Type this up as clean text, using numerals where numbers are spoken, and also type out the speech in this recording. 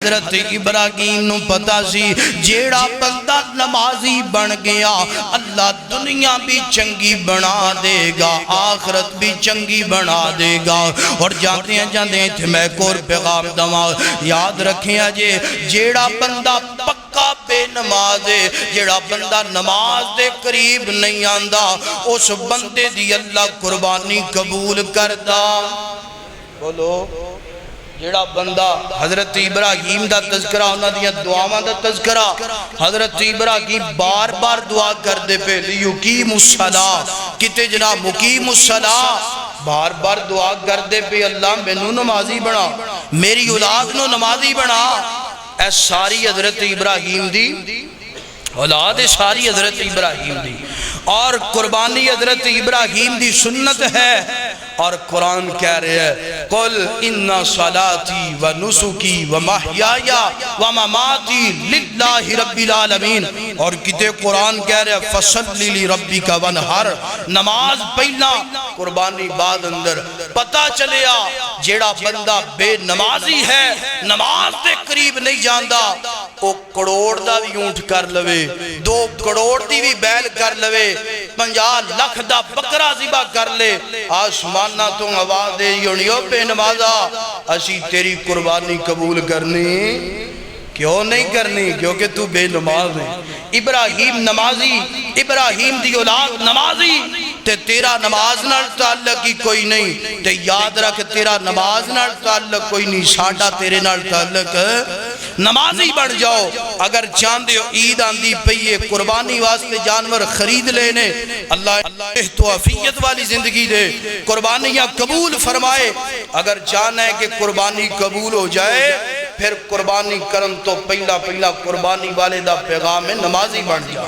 حضرت ابراہیم نو پتا سی جیڑا بندہ نمازی بن گیا اللہ دنیا بھی چنگی بنا دے گا آخرت بھی چنگی بنا دے گا۔ اور جاتے ہیں تھے میں کور پیغام دماغ یاد رکھیں جے جیڑا بندہ پکا بے نماز ہے، جیڑا بندہ نماز دے قریب نہیں آندہ اس بندے دی اللہ قربانی قبول کردا۔ بولو جیڑا بندہ حضرت ابراہیم دا تذکرہ انہاں دیا دعاواں دا تذکرہ حضرت ابراہیم بار بار دعا کر دے پہ لیقیم الصلاۃ کتے جناب مقیم الصلاۃ بار بار دعا کر دے پہ اللہ میں نو نمازی بنا میری اولاد نو نمازی بنا۔ اے ساری حضرت ابراہیم دی اولاد ساری حضرت ابراہیم دی اور قربانی حضرت ابراہیم دی سنت ہے۔ اور قرآن کہہ رہے ہیں قل ان صلاتی و نسکی و محیایا و مماتی للہ رب العالمین۔ اور کتے قرآن کہہ رہے ہیں فصلی لربک وانحر، نماز پہلا قربانی بعد اندر۔ پتہ چلیا جیڑا بندہ بے نمازی ہے نماز دے قریب نہیں جاندہ وہ کروڑ دا بھی اونٹ کر لوے 2 کروڑ دی بھی بیل کر لوے 50 لاکھ دا بکرا ذبح کر لے آسمانہ تو آواز دے یونیو بے نمازا اسی تیری قربانی قبول کرنی کیوں نہیں کرنی کیونکہ تو بے نماز ہے۔ ابراہیم نمازی ابراہیم دی اولاد نمازی تے تیرا نماز نال تعلق ہی کوئی نہیں تے یاد رکھ تیرا نماز نال تعلق کوئی نہیں ساڈا تیرے نال تعلق نمازی بن جاؤ۔ اگر چاندے ہو عید آندی پئیے قربانی واسطے جانور خرید لینے اللہ احتوافیت والی زندگی دے قربانیاں قبول فرمائے۔ اگر چاہنا ہے کہ قربانی قبول ہو جائے پھر قربانی کرن تو پہلا قربانی والے دا پیغام ہے نمازی بن جا۔